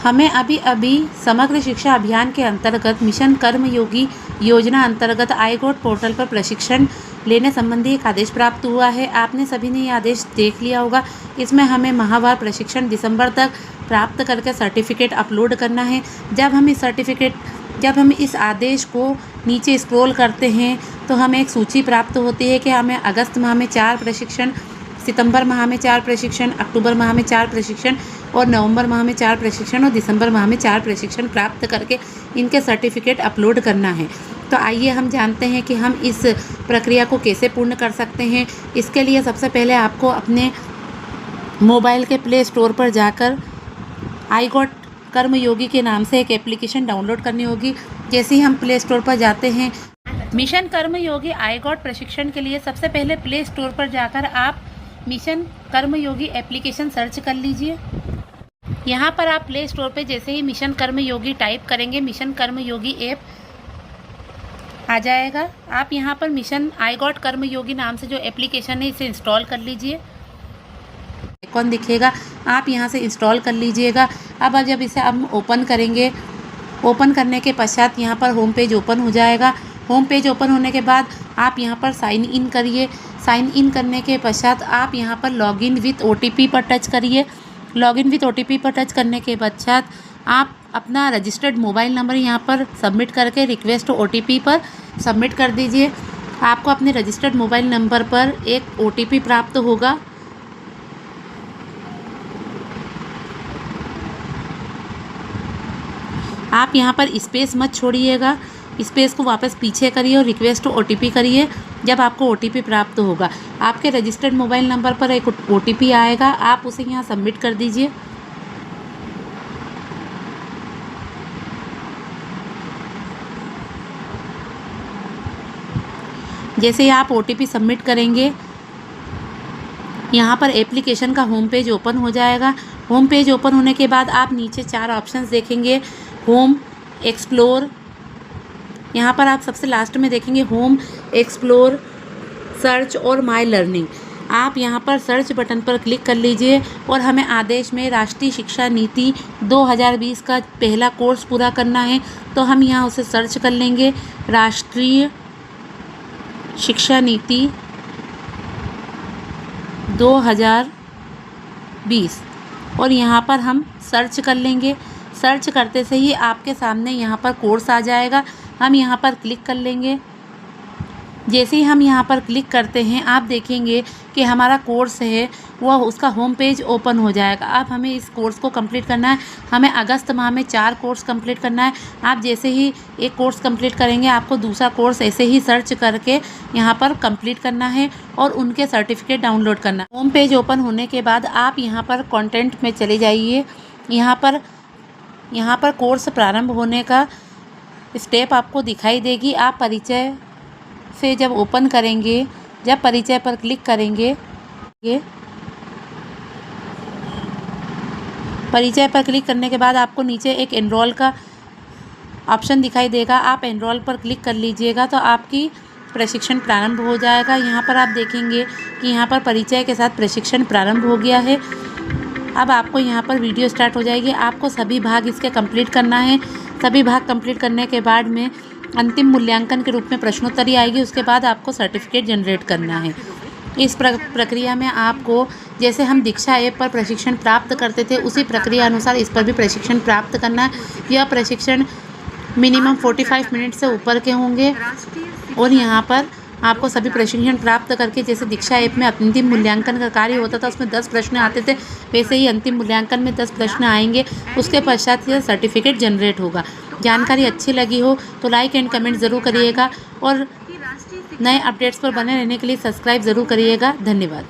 हमें अभी अभी समग्र शिक्षा अभियान के अंतर्गत मिशन कर्मयोगी योजना अंतर्गत iGOT पोर्टल पर प्रशिक्षण लेने संबंधी एक आदेश प्राप्त हुआ है। आपने सभी ने ये आदेश देख लिया होगा। इसमें हमें माहवार प्रशिक्षण दिसंबर तक प्राप्त करके सर्टिफिकेट अपलोड करना है। जब हम इस आदेश को नीचे स्क्रॉल करते हैं तो हमें एक सूची प्राप्त होती है कि हमें अगस्त माह में 4 प्रशिक्षण, सितंबर माह में 4 प्रशिक्षण, अक्टूबर माह में 4 प्रशिक्षण और नवंबर माह में 4 प्रशिक्षण और दिसंबर माह में 4 प्रशिक्षण प्राप्त करके इनके सर्टिफिकेट अपलोड करना है। तो आइए हम जानते हैं कि हम इस प्रक्रिया को कैसे पूर्ण कर सकते हैं। इसके लिए सबसे पहले आपको अपने मोबाइल के प्ले स्टोर पर जाकर iGOT कर्मयोगी के नाम से एक एप्लीकेशन डाउनलोड करनी होगी। जैसे ही हम प्ले स्टोर पर जाते हैं, मिशन कर्मयोगी iGOT प्रशिक्षण के लिए सबसे पहले प्ले स्टोर पर जाकर आप मिशन कर्मयोगी एप्लीकेशन सर्च कर लीजिए। यहाँ पर आप प्ले स्टोर पे जैसे ही मिशन कर्मयोगी टाइप करेंगे, मिशन कर्मयोगी ऐप आ जाएगा। आप यहाँ पर मिशन iGOT कर्मयोगी नाम से जो एप्लीकेशन है इसे इंस्टॉल कर लीजिए। आइकॉन दिखेगा, आप यहाँ से इंस्टॉल कर लीजिएगा। अब जब इसे हम ओपन करेंगे, ओपन करने के पश्चात यहाँ पर होम पेज ओपन हो जाएगा। होम पेज ओपन होने के बाद आप यहाँ पर साइन इन करिए। साइन इन करने के पश्चात आप यहाँ पर लॉगिन विथ OTP पर टच करिए। लॉगिन विथ OTP पर टच करने के पश्चात आप अपना रजिस्टर्ड मोबाइल नंबर यहाँ पर सबमिट करके रिक्वेस्ट OTP पर सबमिट कर दीजिए। आपको अपने रजिस्टर्ड मोबाइल नंबर पर एक OTP प्राप्त होगा। आप यहाँ पर स्पेस मत छोड़िएगा, स्पेस को वापस पीछे करिए और रिक्वेस्ट OTP करिए। जब आपको OTP प्राप्त होगा, आपके रजिस्टर्ड मोबाइल नंबर पर एक OTP आएगा, आप उसे यहाँ सबमिट कर दीजिए। जैसे ही आप OTP सबमिट करेंगे, यहाँ पर एप्लीकेशन का होम पेज ओपन हो जाएगा। होम पेज ओपन होने के बाद आप नीचे 4 ऑप्शंस देखेंगे, होम, एक्सप्लोर। यहाँ पर आप सबसे लास्ट में देखेंगे होम, एक्सप्लोर, सर्च और माय लर्निंग। आप यहाँ पर सर्च बटन पर क्लिक कर लीजिए और हमें आदेश में राष्ट्रीय शिक्षा नीति 2020 का पहला कोर्स पूरा करना है, तो हम यहाँ उसे सर्च कर लेंगे, राष्ट्रीय शिक्षा नीति 2020, और यहाँ पर हम सर्च कर लेंगे। सर्च करते से ही आपके सामने यहाँ पर कोर्स आ जाएगा। हम यहाँ पर क्लिक कर लेंगे। जैसे ही हम यहाँ पर क्लिक करते हैं, आप देखेंगे कि हमारा कोर्स है वह उसका होम पेज ओपन हो जाएगा। अब हमें इस कोर्स को कंप्लीट करना है। हमें अगस्त माह में 4 कोर्स कंप्लीट करना है। आप जैसे ही एक कोर्स कंप्लीट करेंगे, आपको दूसरा कोर्स ऐसे ही सर्च करके यहाँ पर कंप्लीट करना है और उनके सर्टिफिकेट डाउनलोड करना है। होम पेज ओपन होने के बाद आप यहाँ पर कंटेंट में चले जाइए। यहाँ पर कोर्स प्रारंभ होने का स्टेप आपको दिखाई देगी। आप परिचय से जब ओपन करेंगे, जब परिचय पर क्लिक करेंगे, परिचय पर क्लिक करने के बाद आपको नीचे एक एनरोल का ऑप्शन दिखाई देगा। आप एनरोल पर क्लिक कर लीजिएगा तो आपकी प्रशिक्षण प्रारंभ हो जाएगा। यहाँ पर आप देखेंगे कि यहाँ पर परिचय के साथ प्रशिक्षण प्रारंभ हो गया है। अब आपको यहाँ पर वीडियो स्टार्ट हो जाएगी। आपको सभी भाग इसके कंप्लीट करना है। सभी भाग कंप्लीट करने के बाद में अंतिम मूल्यांकन के रूप में प्रश्नोत्तरी आएगी। उसके बाद आपको सर्टिफिकेट जनरेट करना है। इस प्रक्रिया में आपको, जैसे हम दीक्षा ऐप पर प्रशिक्षण प्राप्त करते थे, उसी प्रक्रिया अनुसार इस पर भी प्रशिक्षण प्राप्त करना है। यह प्रशिक्षण मिनिमम 45 मिनट से ऊपर के होंगे और यहाँ पर आपको सभी प्रशिक्षण प्राप्त करके, जैसे दीक्षा ऐप में अंतिम मूल्यांकन का कार्य होता था, उसमें 10 प्रश्न आते थे, वैसे ही अंतिम मूल्यांकन में 10 प्रश्न आएंगे। उसके पश्चात यह सर्टिफिकेट जनरेट होगा। जानकारी अच्छी लगी हो तो लाइक एंड कमेंट ज़रूर करिएगा और नए अपडेट्स पर बने रहने के लिए सब्सक्राइब ज़रूर करिएगा। धन्यवाद।